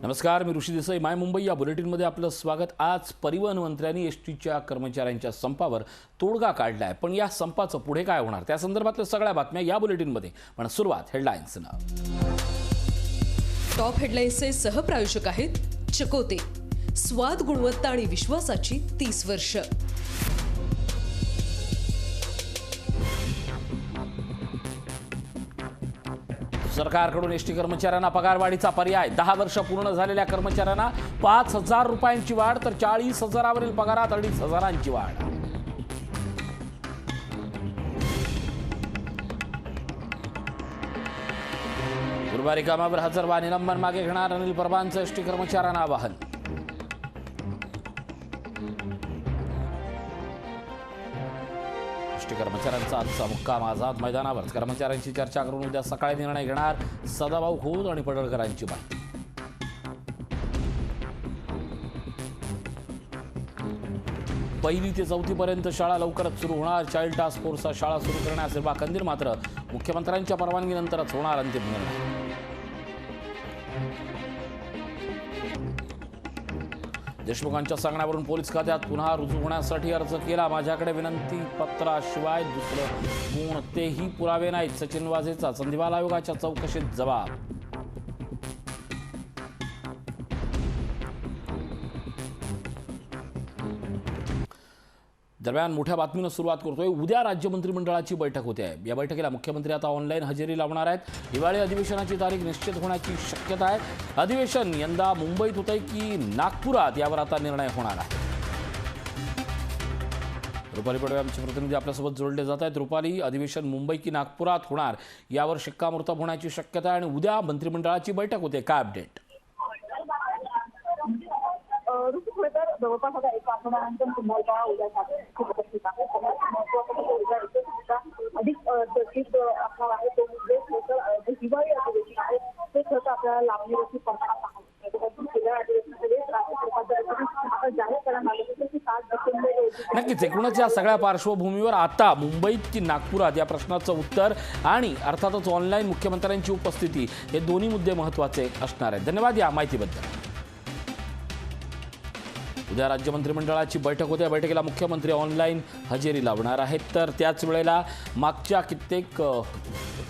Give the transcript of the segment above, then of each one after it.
नमस्कार, मी ऋषी देसाई. माय मुंबई या बुलेटिनमध्ये आपलं स्वागत. आज परिवहन मंत्र्यांनी एसटीच्या कर्मचाऱ्यांच्या संपावर तोडगा काढलाय, पण या संपाचं पुढे काय होणार त्या संदर्भातल्या सगळ्या बातम्या या बुलेटिनमध्ये. पण सुरुवात हेडलाईन्सनं. टॉप हेडलाईन्सचे सहप्रायोजक आहेत चकोते. स्वाद, गुणवत्ता आणि विश्वासाची 30 वर्ष. सरकारकडून एसटी कर्मचाऱ्यांना पगारवाढीचा पर्याय. 10 वर्ष पूर्ण झालेल्या कर्मचाऱ्यांना 5,000 रुपयांची वाढ, तर 40,000वरील पगारात 2,500ची वाढ. गुरुवारी कामावर हजर वा निलंबन मागे घेणार अनिल परबांचं एसटी कर्मचाऱ्यांना आवाहन. एसटी कर्मचाऱ्यांचा आजचा मुक्काम आझाद मैदानावर. कर्मचाऱ्यांची चर्चा करून उद्या सकाळी निर्णय घेणार सदाभाऊ खोत आणि पडळकरांची माहिती. पहिली ते चौथीपर्यंत शाळा लवकरच सुरू होणार. चाइल्ड टास्क फोर्सचा शाळा सुरू करण्यास हिरवा कंदील. मात्र मुख्यमंत्र्यांच्या परवानगीनंतरच होणार अंतिम निर्णय. देशमुखांच्या सांगण्यावरून पोलीस खात्यात पुन्हा रुजू होण्यासाठी अर्ज केला. माझ्याकडे विनंती पत्राशिवाय दुसरं कोणतेही पुरावे नाहीत. सचिन वाझेचा संधिवाल आयोगाच्या चौकशीत जबाब. दरम्यान मोठ्या बातमीनं सुरुवात करतोय. उद्या राज्य मंत्रिमंडळाची बैठक होते आहे. या बैठकीला मुख्यमंत्री आता ऑनलाईन हजेरी लावणार आहेत. हिवाळी अधिवेशनाची तारीख निश्चित होण्याची शक्यता आहे. अधिवेशन यंदा मुंबईत होतंय की नागपुरात, यावर आता निर्णय होणार आहे. रुपाली पडवे आमचे प्रतिनिधी आपल्यासोबत जोडले जात आहेत. रुपाली, अधिवेशन मुंबई की नागपुरात होणार यावर शिक्कामोर्तब होण्याची शक्यता आहे आणि उद्या मंत्रिमंडळाची बैठक होते. काय अपडेट? जवळपास आता एक आठवड्यानंतर पुन्हा एकदा उद्या उपस्थित आहे. अधिक चर्चित असणार आहे तो मुद्दे हिवाळी अधिवेशन आहे ते खरं आपल्याला लावण्याची परवाना नक्कीच. एकूणच या सगळ्या पार्श्वभूमीवर आता मुंबईत की नागपुरात या प्रश्नाचं उत्तर आणि अर्थातच ऑनलाईन मुख्यमंत्र्यांची उपस्थिती हे दोन्ही मुद्दे महत्त्वाचे असणार आहेत. धन्यवाद या माहितीबद्दल. उद्या राज्य मंत्रिमंडळाची बैठक होते. या बैठकीला मुख्यमंत्री ऑनलाईन हजेरी लावणार आहेत. तर त्याच वेळेला मागच्या कित्येक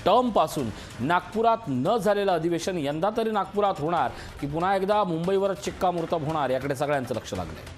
टर्मपासून नागपुरात न झालेलं अधिवेशन यंदा तरी नागपुरात होणार की पुन्हा एकदा मुंबईवरच शिक्कामोर्तब होणार, याकडे सगळ्यांचं लक्ष लागलंय.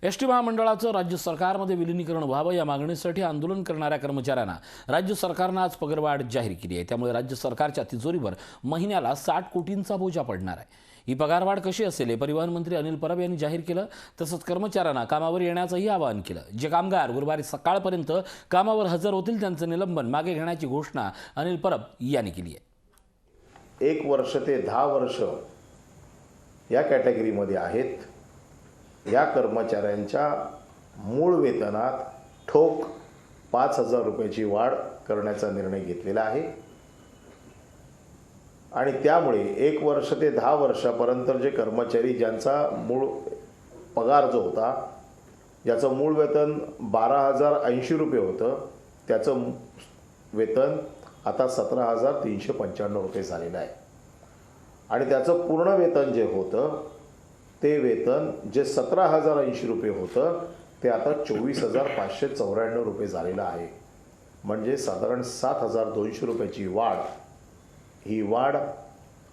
एसटी महामंडळाचं राज्य सरकारमध्ये विलिनीकरण व्हावं या मागणीसाठी आंदोलन करणाऱ्या कर्मचाऱ्यांना राज्य सरकारनं आज पगारवाढ जाहीर केली आहे. त्यामुळे राज्य सरकारच्या तिजोरीवर महिन्याला 60 कोटींचा बोजा पडणार आहे. ही पगारवाढ कशी असेल हे परिवहन मंत्री अनिल परब यांनी जाहीर केलं. तसंच कर्मचाऱ्यांना कामावर येण्याचंही आवाहन केलं. जे कामगार गुरुवारी सकाळपर्यंत कामावर हजर होतील त्यांचं निलंबन मागे घेण्याची घोषणा अनिल परब यांनी केली आहे. 1 वर्ष ते 10 वर्ष या कॅटेगरीमध्ये आहेत. या कर्मचाऱ्यांच्या मूळ वेतनात ठोक 5,000 रुपयाची वाढ करण्याचा निर्णय घेतलेला आहे आणि त्यामुळे 1 वर्ष ते 10 वर्षापर्यंत जे कर्मचारी ज्यांचा मूळ पगार जो होता, ज्याचं मूळ वेतन 12,080 रुपये होतं, त्याचं वेतन आता 17,395 रुपये झालेलं आहे आणि त्याचं पूर्ण वेतन जे होतं ते वेतन जे 17,080 रुपये होतं ते आता 24,594 रुपये झालेलं आहे. म्हणजे साधारण 7,200 रुपयाची वाढ. ही वाढ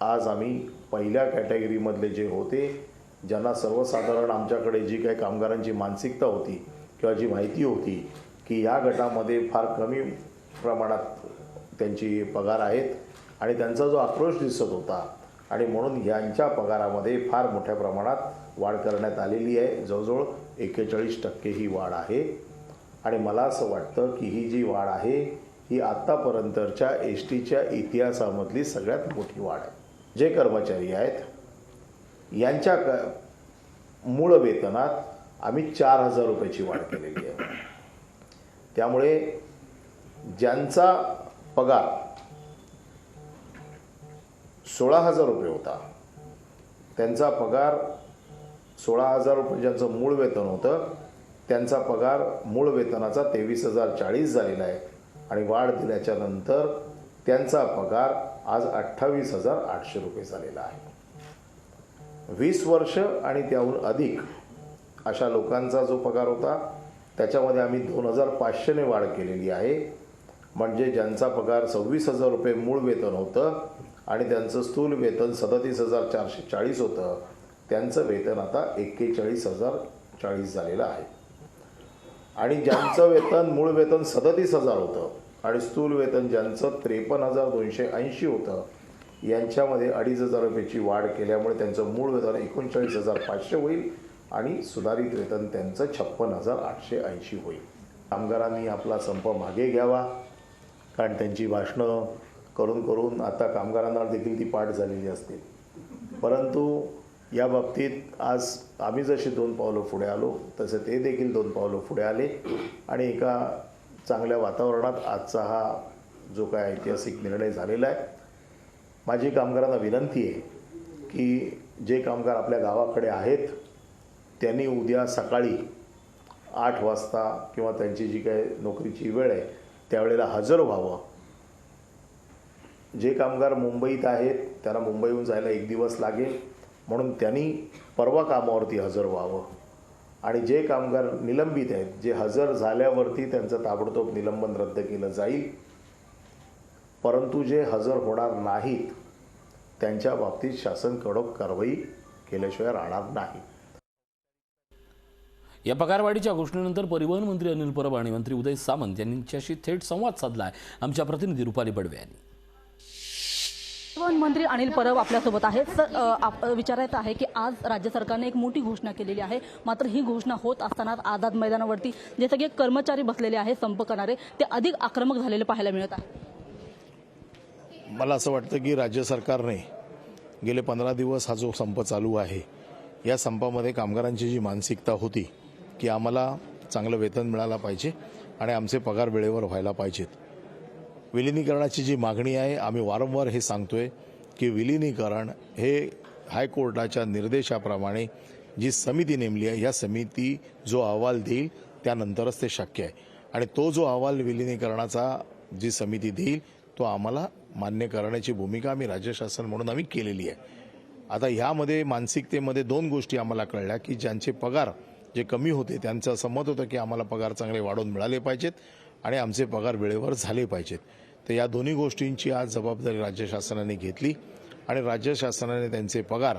आज आम्ही पहिल्या कॅटेगरीमधले जे होते, ज्यांना सर्वसाधारण आमच्याकडे जी काही कामगारांची मानसिकता होती किंवा जी माहिती होती की या गटामध्ये फार कमी प्रमाणात त्यांची पगार आहेत आणि त्यांचा जो आक्रोश दिसत होता आणि म्हणून यांच्या पगारामध्ये फार मोठ्या प्रमाणात वाढ करण्यात आलेली आहे. जवळजवळ 41% ही वाढ आहे आणि मला असं वाटतं की ही जी वाढ आहे ही आत्तापर्यंतच्या एस टीच्या इतिहासामधली सगळ्यात मोठी वाढ आहे. जे कर्मचारी आहेत यांच्या मूळ वेतनात आम्ही 4,000 रुपयाची वाढ केलेली आहे. त्यामुळे ज्यांचा पगार 16,000 रुपये होता, त्यांचा पगार 16,000 रुपये ज्यांचं मूळ वेतन होतं त्यांचा पगार मूळ वेतनाचा 23,040 झालेला आहे आणि वाढ दिल्याच्या नंतर त्यांचा पगार आज 28,800 रुपये झालेला आहे. 20 वर्ष आणि त्याहून अधिक अशा लोकांचा जो पगार होता त्याच्यामध्ये आम्ही 2,500ने वाढ केलेली आहे. म्हणजे ज्यांचा पगार 26,000 रुपये मूळ वेतन होतं आणि त्यांचं स्थूल वेतन 37,440 होतं, त्यांचं वेतन आता 41,040 झालेलं आहे. आणि ज्यांचं वेतन मूळ वेतन 37,000 होतं आणि स्थूल वेतन ज्यांचं 53,280 होतं, यांच्यामध्ये 2,500 रुपयाची वाढ केल्यामुळे त्यांचं मूळ वेतन 39,500 होईल आणि सुधारित वेतन त्यांचं 56,880 होईल. कामगारांनी आपला संप मागे घ्यावा, कारण त्यांची भाषणं करून करून आता कामगारांना देखील ती पाठ झालेली असतील. परंतु या बाबतीत आज आम्ही जशी 2 पावलं पुढे आलो तसे ते देखील 2 पावलं पुढे आले आणि एका चांगल्या वातावरणात आजचा हा जो काय ऐतिहासिक निर्णय झालेला आहे. माझी कामगारांना विनंती आहे की जे कामगार आपल्या गावाकडे आहेत त्यांनी उद्या सकाळी 8 वाजता किंवा त्यांची जी काही नोकरीची वेळ आहे त्यावेळेला हजर व्हावं. जे कामगार मुंबईत आहेत त्यांना मुंबईहून जायला 1 दिवस लागेल, म्हणून त्यांनी परवा कामावरती हजर व्हावं. आणि जे कामगार निलंबित आहेत, जे हजर झाल्यावरती त्यांचं ताबडतोब निलंबन रद्द केलं जाईल. परंतु जे हजर होणार नाहीत त्यांच्या बाबतीत शासन कडक कारवाई केल्याशिवाय राहणार नाही. या पगारवाढीच्या घोषणेनंतर परिवहन मंत्री अनिल परब आणि मंत्री उदय सामंत यांच्याशी थेट संवाद साधलाय आमच्या प्रतिनिधी रुपाली बडवे यांनी. परिवहन मंत्री अनिल परब आपल्यासोबत आहेत. सर, विचारायचं आहे की आज राज्य सरकारने एक मोठी घोषणा केलेली आहे, मात्र ही घोषणा होत असताना आझाद मैदानावरती जे सगळे कर्मचारी बसलेले आहेत संप करणारे ते अधिक आक्रमक झालेले पाहायला मिळत आहे. मला असं वाटतं की राज्य सरकारने गेले 15 दिवस हा जो संप चालू आहे या संपामध्ये कामगारांची जी मानसिकता होती की आम्हाला चांगलं वेतन मिळालं पाहिजे आणि आमचे पगार वेळेवर व्हायला पाहिजेत. विलिनीकरणाची जी मागणी आहे, आम्ही वारंवार हे सांगतोय की विलिनीकरण हे हायकोर्टाच्या निर्देशाप्रमाणे जी समिती नेमली आहे या समिती जो अहवाल देईल त्यानंतरच ते शक्य आहे. आणि तो जो अहवाल विलिनीकरणाचा जी समिती देईल तो आम्हाला मान्य करण्याची भूमिका आम्ही राज्य शासन म्हणून आम्ही केलेली आहे. आता ह्यामध्ये मानसिकतेमध्ये 2 गोष्टी आम्हाला कळल्या की ज्यांचे पगार जे कमी होते त्यांचं असं मत होतं की आम्हाला पगार चांगले वाढवून मिळाले पाहिजेत आणि आमचे पगार वेळेवर झाले पाहिजेत. तर या दोन्ही गोष्टींची आज जबाबदारी राज्य शासनाने घेतली आणि राज्य शासनाने त्यांचे पगार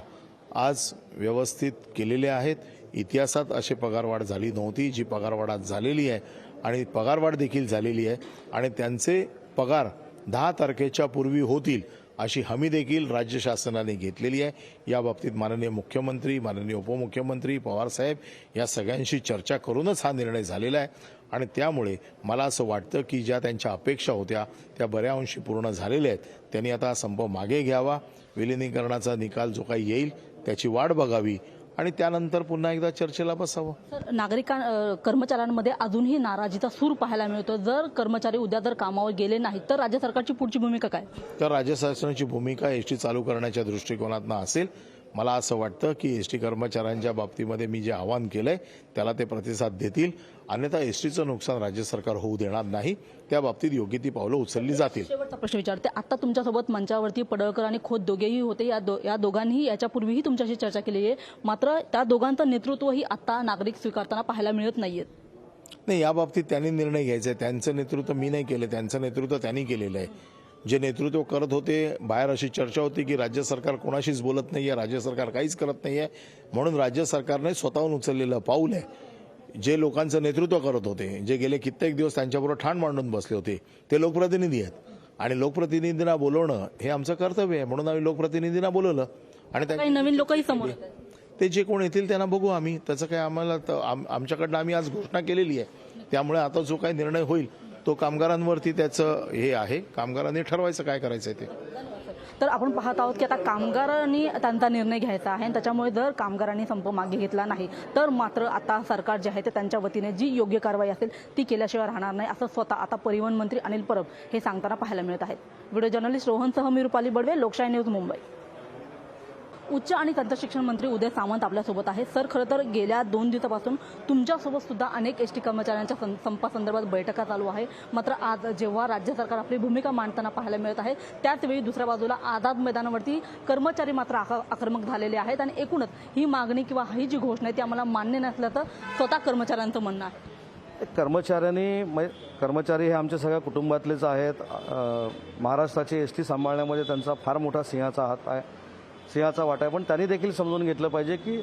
आज व्यवस्थित केलेले आहेत. इतिहासात अशी पगारवाढ झाली नव्हती जी पगारवाढ आज झालेली आहे आणि पगारवाढ देखील झालेली आहे आणि त्यांचे पगार 10 तारखेच्या पूर्वी होतील अशी हमी देखील राज्य शासनाने घेतलेली आहे. या बाबतीत माननीय मुख्यमंत्री, माननीय उपमुख्यमंत्री पवार साहेब या सगळ्यांशी चर्चा करूनच हा निर्णय झालेला आहे आणि त्यामुळे मला असं वाटतं की ज्या त्यांच्या अपेक्षा होत्या त्या बऱ्या अंशी पूर्ण झालेल्या आहेत. त्यांनी आता संप मागे घ्यावा, विलिनीकरणाचा निकाल जो काही येईल त्याची वाट बघावी आणि त्यानंतर पुन्हा एकदा चर्चेला बसावं. सर, कर्मचाऱ्यांमध्ये अजूनही नाराजीचा सूर पाहायला मिळतो. जर कर्मचारी उद्या जर कामावर गेले नाहीत तर राज्य सरकारची पुढची भूमिका काय? तर राज्य शासनाची भूमिका एसटी चालू करण्याच्या दृष्टिकोनातून असेल. मला असं वाटतं की एसटी कर्मचाऱ्यांच्या बाबतीमध्ये मी जे आवाहन केलंय त्याला ते प्रतिसाद देतील. अन्यथा एसटीचं नुकसान राज्य सरकार होऊ देणार नाही. त्या बाबतीत योग्य ती पावलं उचलली जातील. शेवटचा प्रश्न विचारते. आता तुमच्यासोबत मंचावरती पडळकर आणि खोत दोघेही होते. या दोघांनीही याच्यापूर्वीही तुमच्याशी चर्चा केली आहे, मात्र त्या दोघांचं नेतृत्वही आता नागरिक स्वीकारताना पाहायला मिळत नाहीये. नाही, या बाबतीत त्यांनी निर्णय घ्यायचा आहे. त्यांचं नेतृत्व मी नाही केलं, त्यांचं नेतृत्व त्यांनी केलेलं आहे. जे नेतृत्व करत होते बाहेर अशी चर्चा होती की राज्य सरकार कोणाशीच बोलत नाहीये, राज्य सरकार काहीच करत नाहीये, म्हणून राज्य सरकारने स्वतःहून उचललेलं पाऊल आहे. जे लोकांचं नेतृत्व करत होते, जे गेले कित्येक दिवस त्यांच्याबरोबर ठाण मांडून बसले होते, ते लोकप्रतिनिधी आहेत आणि लोकप्रतिनिधींना बोलवणं हे आमचं कर्तव्य आहे. म्हणून आम्ही लोकप्रतिनिधींना बोलवलं आणि काही नवीन लोकही समोर ते जे कोण येतील त्यांना बघू आम्ही. त्याचं काय आम्हाला आमच्याकडनं आम्ही आज घोषणा केलेली आहे. त्यामुळे आता जो काही निर्णय होईल तो कामगारांवरती त्याचं हे आहे. कामगारांनी ठरवायचं काय करायचं ते. तर आपण पाहत आहोत की आता कामगारांनी त्यांचा निर्णय घ्यायचा आहे आणि त्याच्यामुळे जर कामगारांनी संप मागे घेतला नाही तर मात्र आता सरकार जे आहे ते त्यांच्या वतीने जी योग्य कारवाई असेल ती केल्याशिवाय राहणार नाही असं स्वतः आता परिवहन मंत्री अनिल परब हे सांगताना पाहायला मिळत आहेत. व्हिडिओ जर्नलिस्ट रोहनसह मी रुपाली बडवे, लोकशाही न्यूज, मुंबई. उच्च आणि तंत्रशिक्षण मंत्री उदय सामंत आपल्यासोबत आहेत. सर, खरं तर गेल्या 2 दिवसापासून तुमच्यासोबत सुद्धा अनेक एसटी कर्मचाऱ्यांच्या संपासंदर्भात बैठका चालू आहे. मात्र आज जेव्हा राज्य सरकार आपली भूमिका मांडताना पाहायला मिळत आहे, त्याचवेळी दुसऱ्या बाजूला आझाद मैदानावरती कर्मचारी मात्र आक्रमक झालेले आहेत आणि एकूणच ही मागणी किंवा ही जी घोषणा आहे ती आम्हाला मान्य नसल्याचं स्वतः कर्मचाऱ्यांचं म्हणणं आहे. कर्मचारी हे आमच्या सगळ्या कुटुंबातलेच आहेत. महाराष्ट्राची एसटी सांभाळण्यामध्ये त्यांचा फार मोठा सिंहाचा हात आहे, सिंहाचा वाटा आहे. पण त्यांनी देखील समजून घेतलं पाहिजे की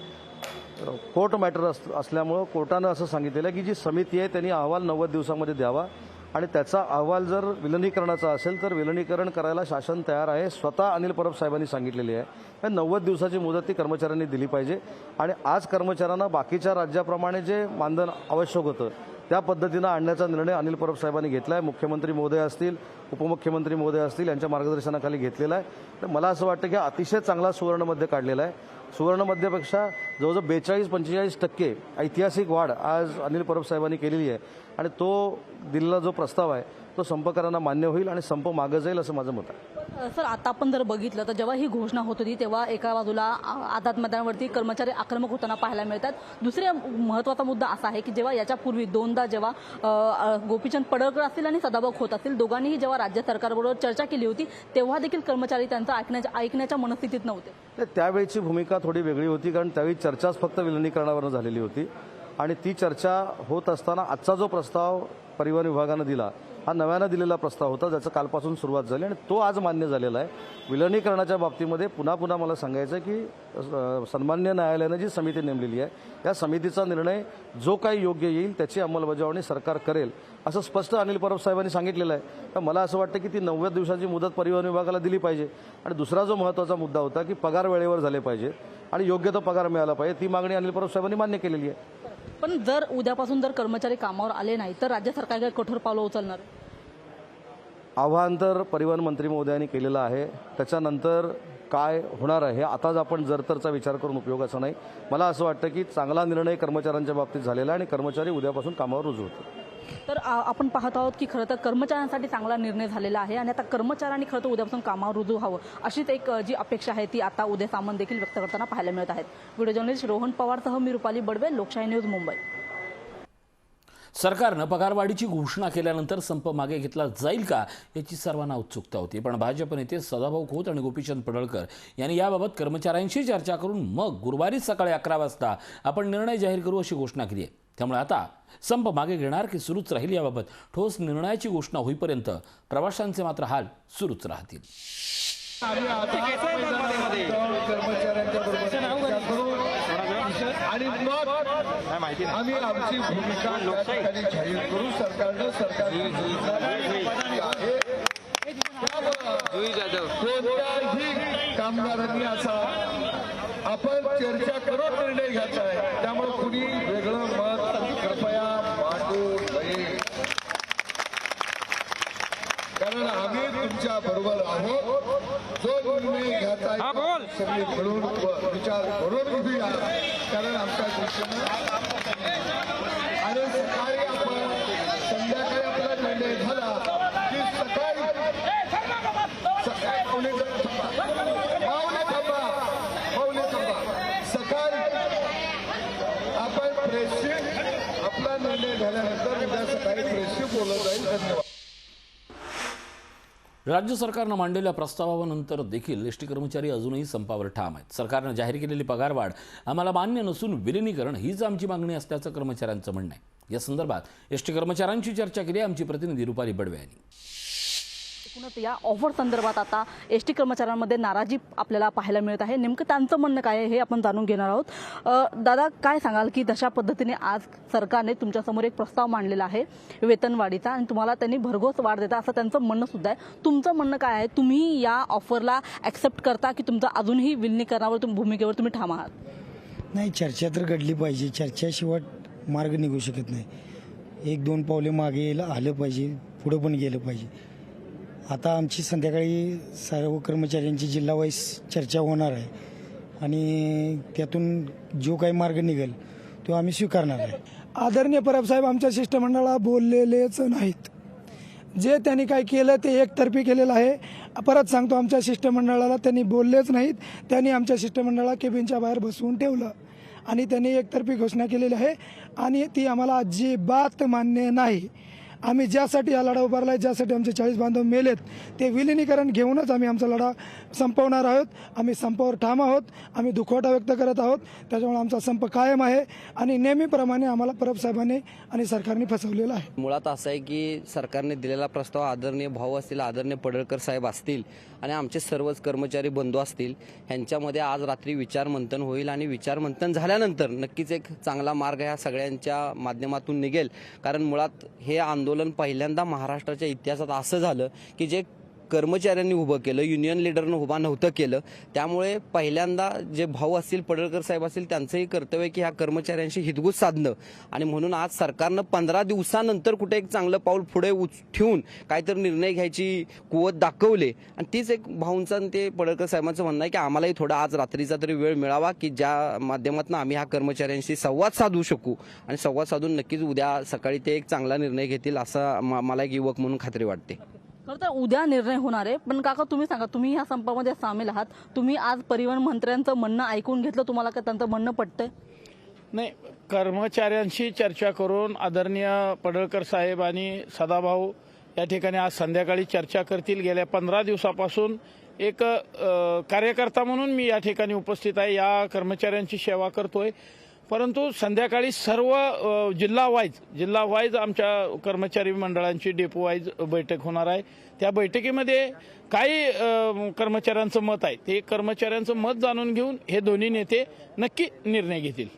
कोर्ट मॅटर असल्यामुळं कोर्टानं असं सांगितलेलं की जी समिती आहे त्यांनी अहवाल 90 दिवसामध्ये द्यावा आणि त्याचा अहवाल जर विलनीकरणाचा असेल तर विलनीकरण करायला शासन तयार आहे. स्वतः अनिल परब साहेबांनी सांगितलेली आहे. 90 दिवसाची मुदत ती कर्मचाऱ्यांनी दिली पाहिजे आणि आज कर्मचाऱ्यांना बाकीच्या राज्याप्रमाणे जे मानधन आवश्यक होतं त्या पद्धतीनं आणण्याचा निर्णय अनिल परब साहेबांनी घेतला आहे. मुख्यमंत्री महोदय असतील, उपमुख्यमंत्री महोदय असतील यांच्या मार्गदर्शनाखाली घेतलेला आहे. तर मला असं वाटतं की अतिशय चांगला सुवर्णमध्य काढलेला आहे. सुवर्णमध्यपेक्षा जवळजवळ 42-45% ऐतिहासिक वाढ आज अनिल परब साहेबांनी केलेली आहे आणि तो दिलेला जो प्रस्ताव आहे तो संपकरांना मान्य होईल आणि संप मागे जाईल असं माझं मत आहे. सर, आता आपण जर बघितलं तर जेव्हा ही घोषणा होत होती तेव्हा एका बाजूला आझाद मैदानावरती कर्मचारी आक्रमक होताना पाहायला मिळतात. दुसरा महत्त्वाचा मुद्दा असा आहे की जेव्हा याच्यापूर्वी दोनदा जेव्हा गोपीचंद पडळकर असतील आणि सदाभाऊ खोत असतील दोघांनीही जेव्हा राज्य सरकारबरोबर चर्चा केली होती तेव्हा देखील कर्मचारी त्यांचा ऐकण्याच्या मनस्थितीत नव्हते. त्यावेळीची भूमिका थोडी वेगळी होती कारण त्यावेळी चर्चाच फक्त विलनीकरणावर झालेली होती आणि ती चर्चा होत असताना आजचा जो प्रस्ताव परिवहन विभागानं दिला हा नव्यानं दिलेला प्रस्ताव होता ज्याचं कालपासून सुरुवात झाली आणि तो आज मान्य झालेला आहे. विलनीकरणाच्या बाबतीमध्ये पुन्हा मला सांगायचं आहे की सन्मान्य न्यायालयानं जी समिती नेमलेली आहे या समितीचा निर्णय जो काही योग्य येईल त्याची अंमलबजावणी सरकार करेल असं स्पष्ट अनिल परब साहेबांनी सांगितलेलं आहे. तर मला असं वाटतं की ती 90 दिवसाची मुदत परिवहन विभागाला दिली पाहिजे. आणि दुसरा जो महत्त्वाचा मुद्दा होता की पगार वेळेवर झाले पाहिजे आणि योग्य तो पगार मिळाला पाहिजे ती मागणी अनिल परब साहेबांनी मान्य केलेली आहे. पण जर उद्यापासून जर कर्मचारी कामावर आले नाही तर राज्य सरकार काय कठोर पावलं उचलणार? आव्हान तर परिवहन मंत्री महोदयांनी केलेलं आहे. त्याच्यानंतर काय होणार आहे आताच आपण जरतरचा विचार करून उपयोगाचा नाही. मला असं वाटतं की चांगला निर्णय कर्मचाऱ्यांच्या बाबतीत झालेला आहे आणि कर्मचारी उद्यापासून कामावर रुजू होतील. तर आपण पाहत आहोत की खरं तर कर्मचाऱ्यांसाठी चांगला निर्णय झालेला आहे आणि आता कर्मचाऱ्यांनी खरं तर उद्यापासून कामावर रुजू व्हावं अशीच एक जी अपेक्षा आहे ती आता उदय सामंत देखील व्यक्त करताना पाहायला मिळत आहेत. व्हिडिओ जर्नलिस्ट रोहन पवारसह मी रुपाली बडवे, लोकशाही न्यूज, मुंबई. सरकारनं पगारवाढीची घोषणा केल्यानंतर संप मागे घेतला जाईल का याची सर्वांना उत्सुकता होती. पण भाजप नेते सदाभाऊ खोत आणि गोपीचंद पडळकर यांनी याबाबत कर्मचाऱ्यांशी चर्चा करून मग गुरुवारी सकाळी 11 वाजता आपण निर्णय जाहीर करू अशी घोषणा केली आहे. त्यामुळे आता संप मागे घेणार की सुरूच राहील याबाबत ठोस निर्णयाची घोषणा होईपर्यंत प्रवाशांचे मात्र हाल सुरूच राहतील. आम्ही आमची भूमिका लोकशाही जाहीर करू. सरकारनं कोणत्याही कामगारांनी असा आपण चर्चा करून निर्णय घ्यायचा आहे. त्यामुळे कुणी वेगळं मत कृपया मांडू नये कारण आम्ही तुमच्या बरोबर आहोत. जो निर्णय घ्यायचा आहे सगळे मिळून विचार करून घेऊया कारण आमच्या दृष्टीनं आणि सकाळी आपण संध्याकाळी आपला निर्णय झाला की सकाळी सकाळी आपण प्रेसशी आपला निर्णय झाल्यानंतर उद्या सकाळी प्रेसशी बोलत जाईल. धन्यवाद. राज्य सरकारनं मांडलेल्या प्रस्तावानंतर देखील एसटी कर्मचारी अजूनही संपावर ठाम आहेत. सरकारनं जाहीर केलेली पगारवाढ आम्हाला मान्य नसून विलिनीकरण हीच आमची मागणी असल्याचं कर्मचाऱ्यांचं म्हणणं आहे. या संदर्भात एसटी कर्मचाऱ्यांची चर्चा केली आमची प्रतिनिधी रुपाली बडवे यांनी. एकूणच या ऑफर संदर्भात आता एसटी कर्मचाऱ्यांमध्ये नाराजी आपल्याला पाहायला मिळत आहे. नेमकं त्यांचं म्हणणं काय आहे हे आपण जाणून घेणार आहोत. दादा, काय सांगाल की तशा पद्धतीने आज सरकारने तुमच्यासमोर एक प्रस्ताव मांडलेला आहे वेतनवाढीचा आणि तुम्हाला त्यांनी भरघोस वाढ देता असं त्यांचं म्हणणं सुद्धा आहे. तुमचं म्हणणं काय आहे? तुम्ही या ऑफरला ॲक्सेप्ट करता की तुमचं अजूनही विलिनीकरणावर भूमिकेवर तुम्ही ठाम आहात? नाही, चर्चा तर घडली पाहिजे. चर्चेशिवाय मार्ग निघू शकत नाही. 1-2 पावले मागे आलं पाहिजे, पुढं पण गेलं पाहिजे. आता आमची संध्याकाळी सर्व कर्मचाऱ्यांची जिल्हावाईज चर्चा होणार आहे आणि त्यातून जो काही मार्ग निघेल तो आम्ही स्वीकारणार आहे. आदरणीय परब साहेब आमच्या शिष्टमंडळाला बोललेलेच नाहीत. जे त्यांनी काय केलं ते एकतर्फी केलेलं आहे. परत सांगतो, आमच्या शिष्टमंडळाला त्यांनी बोललेच नाहीत. त्यांनी आमच्या शिष्टमंडळाला केबिनच्या बाहेर बसवून ठेवलं आणि त्यांनी एकतर्फी घोषणा केलेली आहे आणि ती आम्हाला अजिबात मान्य नाही. आम्ही ज्यासाठी हा लढा उभारला आहे, ज्यासाठी आमचे 40 बांधव मेलेत, ते विलिनीकरण घेऊनच आम्ही आमचा लढा संपवणार आहोत. आम्ही संपावर ठाम आहोत. आम्ही दुखवटा व्यक्त करत आहोत. त्याच्यामुळे आमचा संप कायम आहे आणि नेहमीप्रमाणे आम्हाला परब साहेबांनी आणि सरकारने फसवलेलं आहे. मुळात असं आहे की सरकारने दिलेला प्रस्ताव आदरणीय भाऊ असतील, आदरणीय पडळकर साहेब असतील आणि आमचे सर्वच कर्मचारी बंधू असतील, ह्यांच्यामध्ये आज रात्री विचारमंथन होईल आणि विचारमंथन झाल्यानंतर नक्कीच एक चांगला मार्ग ह्या सगळ्यांच्या माध्यमातून निघेल. कारण मुळात हे आंदोलन पहिल्यांदा महाराष्ट्राच्या इतिहासात असं झालं की जे कर्मचाऱ्यांनी उभं केलं, युनियन लीडरनं उभा नव्हतं केलं. त्यामुळे पहिल्यांदा जे भाऊ असतील, पडळकर साहेब असतील, त्यांचंही कर्तव्य आहे की ह्या कर्मचाऱ्यांशी हितगुज साधणं आणि म्हणून आज सरकारनं 15 दिवसानंतर कुठे एक चांगलं पाऊल पुढे ठेवून काहीतरी निर्णय घ्यायची कुवत दाखवले. आणि तीच एक भाऊंचं आणि ते पडळकर साहेबांचं म्हणणं आहे की आम्हालाही थोडा आज रात्रीचा तरी वेळ मिळावा की ज्या माध्यमातून आम्ही ह्या कर्मचाऱ्यांशी संवाद साधू शकू आणि संवाद साधून नक्कीच उद्या सकाळी ते एक चांगला निर्णय घेतील असं मला एक युवक म्हणून खात्री वाटते. खरं तर उद्या निर्णय होणार आहे, पण काका तुम्ही सांगा, तुम्ही ह्या संपामध्ये सामील आहात, तुम्ही आज परिवहन मंत्र्यांचं म्हणणं ऐकून घेतलं, तुम्हाला काय त्यांचं म्हणणं पटतंय? नाही, कर्मचाऱ्यांशी चर्चा करून आदरणीय पडळकर साहेब आणि सदाभाऊ या ठिकाणी आज संध्याकाळी चर्चा करतील. गेल्या 15 दिवसापासून एक कार्यकर्ता म्हणून मी या ठिकाणी उपस्थित आहे, या कर्मचाऱ्यांची सेवा करतोय. परंतु संध्याकाळी सर्व जिल्हा वाईज आमच्या कर्मचारी मंडळांची डेपो वाईज बैठक होणार आहे. त्या बैठकीमध्ये काही कर्मचाऱ्यांचं मत आहे, ते कर्मचाऱ्यांचं मत जाणून घेऊन हे दोन्ही नेते नक्की निर्णय घेतील.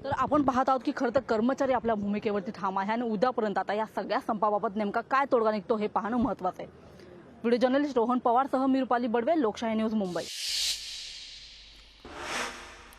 तर आपण पाहत आहोत की खरं तर कर्मचारी आपल्या भूमिकेवरती ठाम आहे आणि उद्यापर्यंत आता या सगळ्या संपाबाबत नेमका काय तोडगा निघतो हे पाहणं महत्त्वाचं आहे. व्हिडिओ जर्नलिस्ट रोहन पवारसह मी रुपाली बडवे, लोकशाही न्यूज, मुंबई.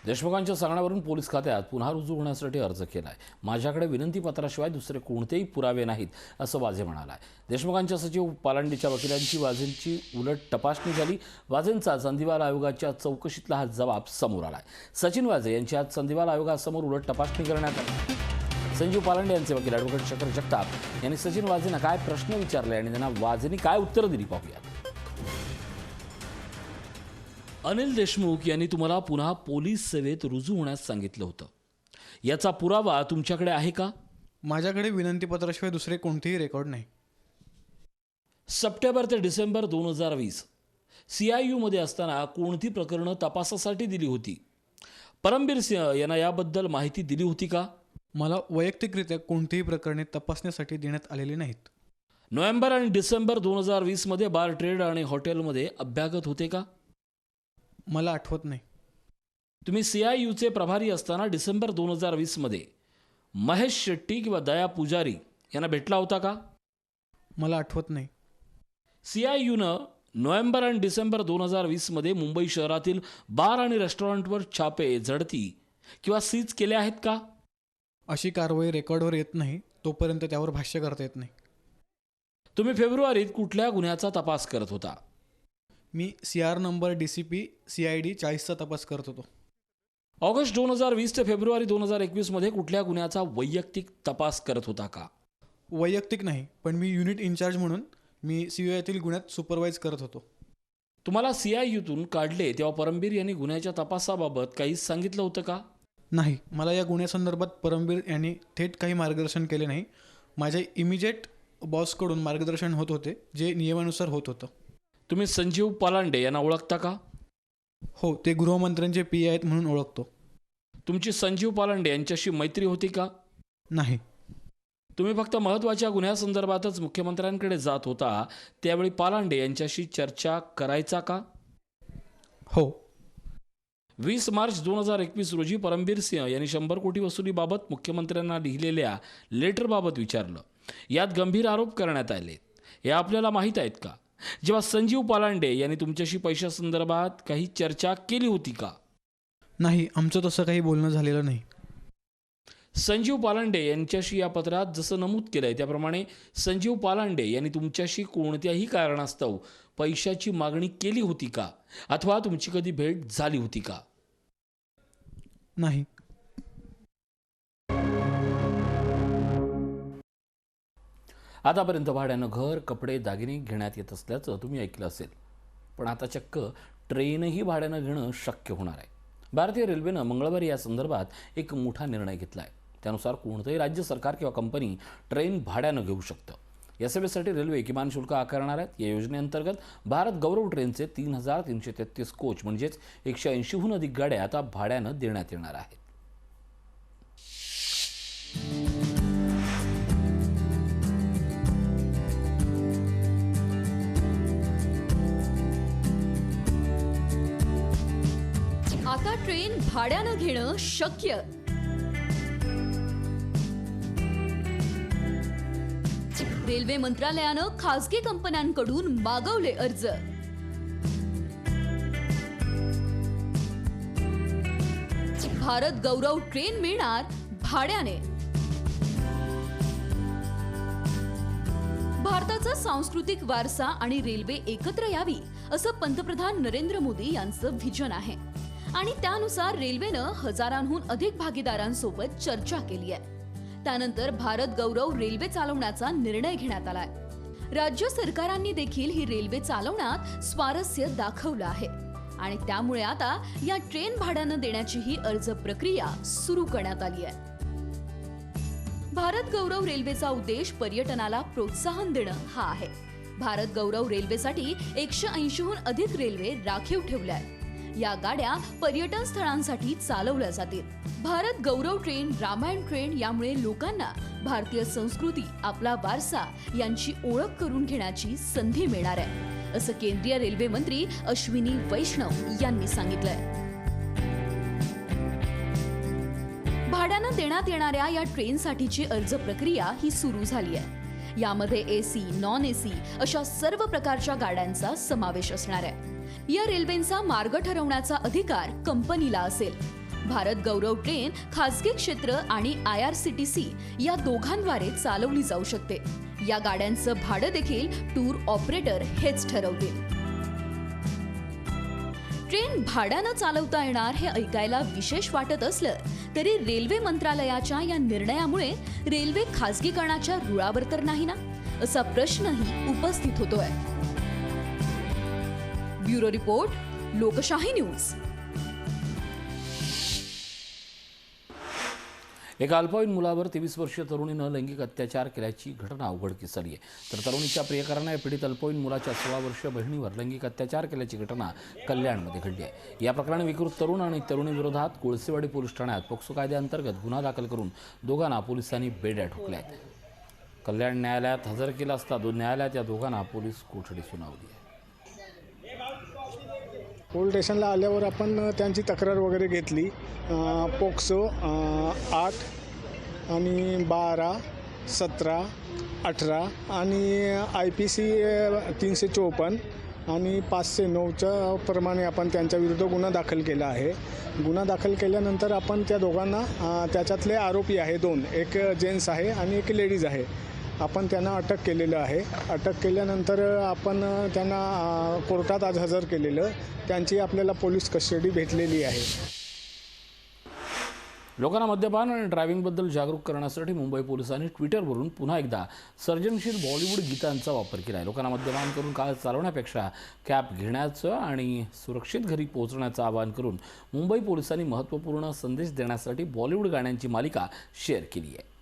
देशमुखांच्या सांगण्यावरून पोलीस खात्यात पुन्हा रुजू होण्यासाठी अर्ज केला आहे. माझ्याकडे विनंतीपत्राशिवाय दुसरे कोणतेही पुरावे नाहीत असं वाझे म्हणाला. देशमुखांच्या सचिव पालांडेच्या वकिलांची वाझेंची उलट तपासणी झाली. वाझेंचा संधिवाल आयोगाच्या चौकशीतला हा जबाब समोर आलाय. सचिन वाझे यांची आज संधिवाल आयोगासमोर उलट तपासणी करण्यात आली. संजीव पालांडे यांचे वकील ॲडव्होकेट शेखर जगताप यांनी सचिन वाझेंना काय प्रश्न विचारले आणि त्यांना वाझेंनी काय उत्तरं दिली पाहूया. अनिल देशमुख यांनी तुम्हाला पुन्हा पोलीस सेवेत रुजू होण्यास सांगितलं होतं. याचा पुरावा तुमच्याकडे आहे का? माझ्याकडे विनंतीपत्राशिवाय दुसरे कोणतेही रेकॉर्ड नाही. सप्टेंबर ते डिसेंबर 2020 CIU मध्ये असताना कोणती प्रकरणं तपासासाठी दिली होती? परमबीर सिंह यांना याबद्दल माहिती दिली होती का? मला वैयक्तिकरित्या कोणतीही प्रकरणे तपासण्यासाठी देण्यात आलेली नाहीत. नोव्हेंबर आणि डिसेंबर 2020 मध्ये बार ट्रेड आणि हॉटेलमध्ये अभ्यागत होते का? मला आठवत नाही. तुम्ही CIUचे प्रभारी असताना डिसेंबर 2020 मध्ये महेश शेट्टी किंवा दया पुजारी यांना भेटला होता का? मला आठवत नाही. CIUनं नोव्हेंबर आणि डिसेंबर 2020 मध्ये मुंबई शहरातील बार आणि रेस्टॉरंटवर छापे, झडती किंवा सीज केले आहेत का? अशी कारवाई रेकॉर्डवर येत नाही, तोपर्यंत त्यावर भाष्य करता येत नाही. तुम्ही फेब्रुवारीत कुठल्या गुन्ह्याचा तपास करत होता? मी CR नंबर DCP CID 40चा तपास करत होतो. ऑगस्ट 2020 ते फेब्रुवारी 2021 मध्ये कुठल्या गुन्ह्याचा वैयक्तिक तपास करत होता का? वैयक्तिक नाही, पण मी युनिट इन्चार्ज म्हणून मी CIUतील गुन्ह्यात सुपरवाईज करत होतो. तुम्हाला CIUतून काढले तेव्हा परमबीर यांनी गुन्ह्याच्या तपासाबाबत काही सांगितलं होतं का? नाही, मला या गुन्ह्यासंदर्भात परमबीर यांनी थेट काही मार्गदर्शन केले नाही. माझ्या इमिजिएट बॉसकडून मार्गदर्शन होत होते, जे नियमानुसार होत होतं. तुम्ही संजीव पालांडे यांना ओळखता का? हो, ते गृहमंत्र्यांचे PA आहेत म्हणून ओळखतो. तुमची संजीव पालांडे यांच्याशी मैत्री होती का? नाही. तुम्ही फक्त महत्त्वाच्या गुन्ह्यासंदर्भातच मुख्यमंत्र्यांकडे जात होता, त्यावेळी पालांडे यांच्याशी चर्चा करायचा का? हो. 20 मार्च 2021 रोजी परमबीर सिंह यांनी 100 कोटी वसुलीबाबत मुख्यमंत्र्यांना लिहिलेल्या लेटरबाबत विचारलं. यात गंभीर आरोप करण्यात आले. हे आपल्याला माहीत आहेत का? जेव्हा संजीव पालांडे यांनी तुमच्याशी पैशासंदर्भात काही चर्चा केली होती का? नाही, आमचं तसं काही बोलणं झालेलं नाही. संजीव पालांडे यांच्याशी या पत्रात जसं नमूद केलंय त्याप्रमाणे संजीव पालांडे यांनी तुमच्याशी कोणत्याही कारणास्तव पैशाची मागणी केली होती का? अथवा तुमची कधी भेट झाली होती का? नाही. आतापर्यंत भाड्यानं घर, कपडे, दागिने घेण्यात येत असल्याचं तुम्ही ऐकलं असेल, पण आता चक्क ट्रेनही भाड्यानं घेणं शक्य होणार आहे. भारतीय रेल्वेनं मंगळवारी या संदर्भात एक मोठा निर्णय घेतला आहे. त्यानुसार कोणतंही राज्य सरकार किंवा कंपनी ट्रेन भाड्यानं घेऊ शकतं. या सेवेसाठी रेल्वे किमान शुल्क आकारणार आहेत. या योजनेअंतर्गत भारत गौरव ट्रेनचे 3,333 कोच म्हणजेच 180हून अधिक गाड्या आता भाड्यानं देण्यात येणार आहेत. आता ट्रेन भाड्यानं घेणं शक्य. रेल्वे मंत्रालयानं खासगी कंपन्यांकडून मागवले अर्ज. भारत गौरव ट्रेन मिळणार भाड्याने. भारताचा सांस्कृतिक वारसा आणि रेल्वे एकत्र यावी असं पंतप्रधान नरेंद्र मोदी यांचं व्हिजन आहे आणि त्यानुसार रेल्वेनं हजारांहून अधिक भागीदारांसोबत चर्चा केली आहे. त्यानंतर भारत गौरव रेल्वे चालवण्याचा निर्णय घेण्यात आलाय. राज्य सरकारांनी देखील ही रेल्वे चालवण्यात स्वारस्य दाखवलं आहे आणि त्यामुळे आता या ट्रेन भाड्यानं देण्याची ही अर्ज प्रक्रिया सुरू करण्यात आली आहे. भारत गौरव रेल्वेचा उद्देश पर्यटनाला प्रोत्साहन देणं हा आहे. भारत गौरव रेल्वेसाठी 180हून अधिक रेल्वे राखीव ठेवल्या आहेत. या गाड्या पर्यटन स्थळांसाठी चालवल्या जातील. भारत गौरव ट्रेन, रामायण ट्रेन यामुळे लोकांना भारतीय संस्कृती, आपला वारसा यांची ओळख करून घेण्याची संधी मिळणार आहे, असं केंद्रीय रेल्वे मंत्री अश्विनी वैष्णव यांनी सांगितलंय. भाड्यानं देण्यात येणाऱ्या या ट्रेनसाठीची अर्ज प्रक्रिया ही सुरू झाली आहे. यामध्ये एसी, नॉन एसी अशा सर्व प्रकारच्या गाड्यांचा समावेश असणार आहे. या रेल्वेंचा मार्ग ठरवण्याचा अधिकार कंपनीला असेल. भारत गौरव ट्रेन खासगी क्षेत्र आणि IRCTC या दोघांद्वारे चालवली जाऊ शकते. या गाड्यांचं भाडं देखील टूर ऑपरेटर हेच ठरवतील. ट्रेन भाड्यानं चालवता येणार हे ऐकायला विशेष वाटत असलं तरी रेल्वे मंत्रालयाच्या या निर्णयामुळे रेल्वे खासगीकरणाच्या रुळावर तर नाही ना, असा प्रश्नही उपस्थित होतोय. ब्युरो रिपोर्ट, लोकशाही न्यूज. एका अल्पवयीन मुलावर 23 वर्षीय तरुणीनं लैंगिक अत्याचार केल्याची घटना उघडकीस आली आहे. तर तरुणीच्या प्रियकराने या पीडित अल्पवयीन मुलाच्या 16 वर्षीय बहिणीवर लैंगिक अत्याचार केल्याची घटना कल्याणमध्ये घडली आहे. या प्रकरणी विकृत तरुण आणि तरुणीविरोधात कोळसेवाडी पोलीस ठाण्यात पोक्सो कायद्याअंतर्गत गुन्हा दाखल करून दोघांना पोलिसांनी बेड्या ठोकल्या आहेत. कल्याण न्यायालयात हजर केला असता न्यायालयात या दोघांना पोलीस कोठडी सुनावली आहे. पोलीस स्टेशनला आल्यावर आपण त्यांची तक्रार वगैरे घेतली. पोक्सो 8 आणि 12, 17, 18 आणि IPC 354 आणि 509च्या प्रमाणे आपण त्यांच्या विरुद्ध गुन्हा दाखल केला आहे. गुन्हा दाखल केल्यानंतर आपण त्या दोघांना, त्याच्यातले आरोपी आहे 2, एक जेंट्स आहे आणि एक लेडीज आहे, आपण त्यांना अटक केलेलं आहे. अटक केल्यानंतर आपण त्यांना कोर्टात आज हजर केलेलं. त्यांची आपल्याला पोलीस कस्टडी भेटलेली आहे. लोकांना मद्यपान आणि ड्रायव्हिंगबद्दल जागरूक करण्यासाठी मुंबई पोलिसांनी ट्विटरवरून पुन्हा एकदा सर्जनशील बॉलिवूड गीतांचा वापर केला आहे. लोकांना मद्यपान करून कार चालवण्यापेक्षा कॅब घेण्याचं आणि सुरक्षित घरी पोहोचण्याचं आवाहन करून मुंबई पोलिसांनी महत्त्वपूर्ण संदेश देण्यासाठी बॉलिवूड गाण्यांची मालिका शेअर केली आहे.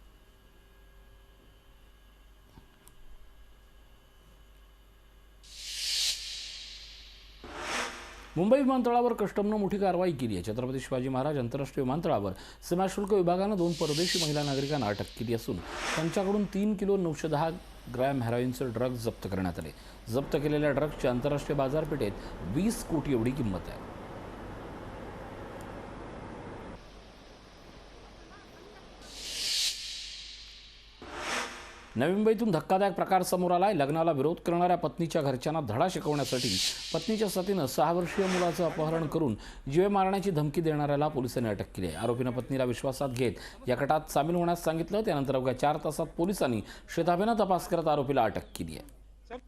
मुंबई विमानतळावर कस्टमनं मोठी कारवाई केली आहे. छत्रपती शिवाजी महाराज आंतरराष्ट्रीय विमानतळावर सीमाशुल्क विभागानं 2 परदेशी महिला नागरिकांना अटक केली असून त्यांच्याकडून 3 किलो 910 ग्रॅम हेरोईनचे ड्रग्ज जप्त करण्यात आले. जप्त केलेल्या ड्रग्जची आंतरराष्ट्रीय बाजारपेठेत 20 कोटी एवढी किंमत आहे. नवी मुंबईतून धक्कादायक प्रकार समोर आलाय. लग्नाला विरोध करणाऱ्या पत्नीच्या घरच्यांना धडा शिकवण्यासाठी पत्नीच्या साथीनं 6 वर्षीय मुलाचं अपहरण करून जीवे मारण्याची धमकी देणाऱ्याला पोलिसांनी अटक केली आहे. आरोपीनं पत्नीला विश्वासात घेत या कटात सामील होण्यास सांगितलं. त्यानंतर अवघ्या 4 तासात पोलिसांनी शेताफेनं तपास करत आरोपीला अटक केली आहे.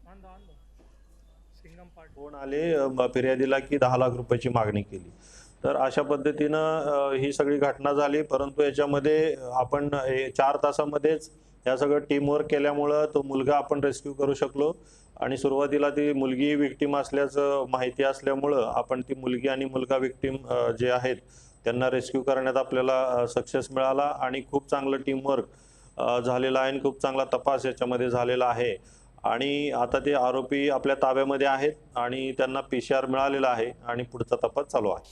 फोन आले फिर्यादीला की 10 लाख रुपयाची मागणी केली. तर अशा पद्धतीनं ही सगळी घटना झाली. परंतु याच्यामध्ये आपण 4 तासामध्येच या सगळं टीमवर्क केल्यामुळं तो मुलगा आपण रेस्क्यू करू शकलो आणि सुरुवातीला ती मुलगी विक्टीम असल्याचं माहिती असल्यामुळं आपण ती मुलगी आणि मुलगा विक्टीम जे आहेत त्यांना रेस्क्यू करण्यात आपल्याला सक्सेस मिळाला आणि खूप चांगलं टीमवर्क झालेलं आहे आणि खूप चांगला तपास याच्यामध्ये झालेला आहे आणि आता ते आरोपी आपल्या ताब्यामध्ये आहेत आणि त्यांना PCR मिळालेला आहे आणि पुढचा तपास चालू आहे.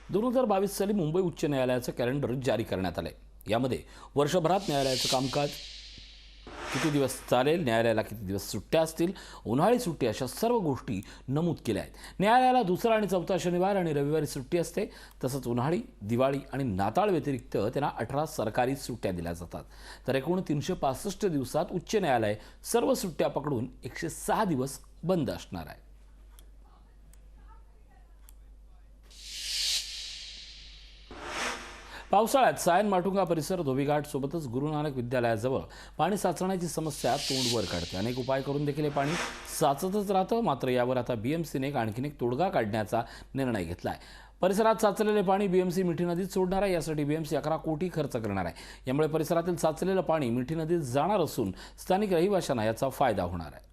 2022 साली मुंबई उच्च न्यायालयाचं कॅलेंडर जारी करण्यात आलंय. यामध्ये वर्षभरात न्यायालयाचं कामकाज किती दिवस चालेल, न्यायालयाला किती दिवस सुट्ट्या असतील, उन्हाळी सुट्टी अशा सर्व गोष्टी नमूद केल्या आहेत. न्यायालयाला दुसरा आणि चौथा शनिवार आणि रविवारी सुट्टी असते. तसंच उन्हाळी, दिवाळी आणि नाताळ व्यतिरिक्त त्यांना 18 सरकारी सुट्ट्या दिल्या जातात. तर एकूण 365 दिवसात उच्च न्यायालय सर्व सुट्ट्या पकडून 106 दिवस बंद असणार आहे. पावसाळ्यात सायन माटुंगा परिसर, धोबीघाट सोबतच गुरु नानक विद्यालयाजवळ पाणी साचण्याची समस्या तोंडवर काढते. अनेक उपाय करून देखील हे पाणी साचतच राहतं. मात्र यावर आता BMCने आणखीन एक तोडगा काढण्याचा निर्णय घेतला आहे. परिसरात साचलेले पाणी BMC मिठी नदीत सोडणार आहे. यासाठी BMC 11 कोटी खर्च करणार आहे. यामुळे परिसरातील साचलेलं पाणी मिठी नदीत जाणार असून स्थानिक रहिवाशांना याचा फायदा होणार आहे.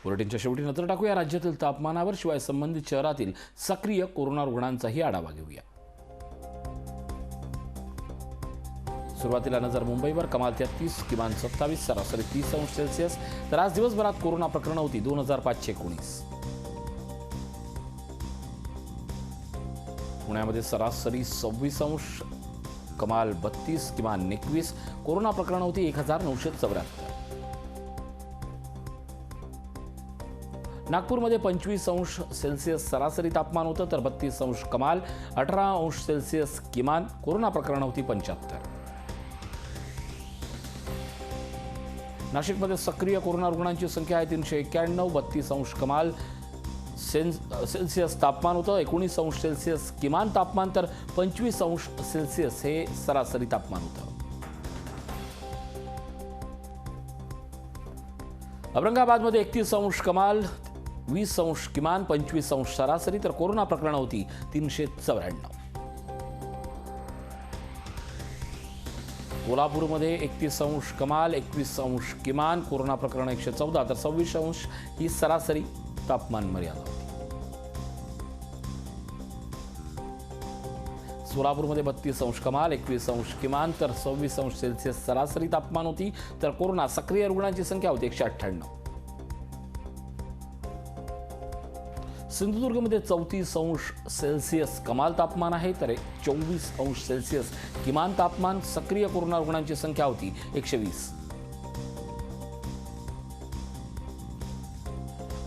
बुलेटिनच्या शेवटी नजर टाकूया राज्यातील तापमानावर, शिवाय संबंधित शहरातील सक्रिय कोरोना रुग्णांचाही आढावा घेऊया. सुरुवातीला नजर मुंबईवर. कमाल 33, किमान 27, सरासरी 30 अंश सेल्सिअस. तर आज दिवसभरात कोरोना प्रकरणं होती 2519. पुण्यामध्ये सरासरी 26 अंश, कमाल 32, किमान 21. कोरोना प्रकरणं होती 1974. नागपूरमध्ये 25 अंश सेल्सिअस सरासरी तापमान होतं, तर 32 अंश कमाल, 18 अंश सेल्सिअस किमान. कोरोना प्रकरणं होती 75. नाशिकमध्ये सक्रिय कोरोना रुग्णांची संख्या आहे 391, 32 अंश कमाल सेल्सिअस तापमान होतं, 19 अंश सेल्सिअस किमान तापमान, तर 25 अंश सेल्सिअस हे सरासरी तापमान होतं. औरंगाबादमध्ये 31 अंश कमाल, 20 अंश किमान, 25 अंश सरासरी, तर कोरोना प्रकरणं होती 394. कोल्हापूरमध्ये 31 अंश कमाल, 21 अंश किमान, कोरोना प्रकरण 114, तर 26 अंश ही सरासरी तापमान मर्यादा होती. सोलापूरमध्ये 32 अंश कमाल, 21 अंश किमान, तर 26 अंश सेल्सिअस सरासरी तापमान होती. तर कोरोना सक्रिय रुग्णांची संख्या होती 198. सिंधुदुर्गमध्ये 34 अंश सेल्सिअस कमाल तापमान आहे, तर 24 अंश सेल्सिअस किमान तापमान. सक्रिय कोरोना रुग्णांची संख्या होती 120.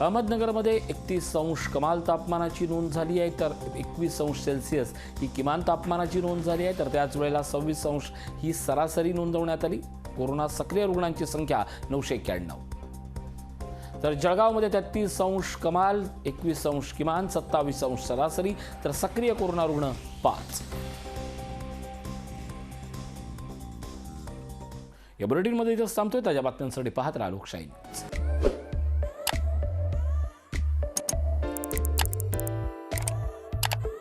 अहमदनगरमध्ये 31 अंश कमाल तापमानाची नोंद झाली आहे, तर 21 अंश सेल्सिअस ही किमान तापमानाची नोंद झाली आहे. तर त्याच वेळेला 26 अंश ही सरासरी नोंदवण्यात आली. कोरोना सक्रिय रुग्णांची संख्या 991. तर जळगावमध्ये 33 अंश कमाल, 21 अंश किमान, 27 अंश सरासरी, तर सक्रिय कोरोना रुग्ण 5. या बुलेटिनमध्ये इथंच थांबतोय. ताज्या बातम्यांसाठी पाहत राहा लोकशाही न्यूज.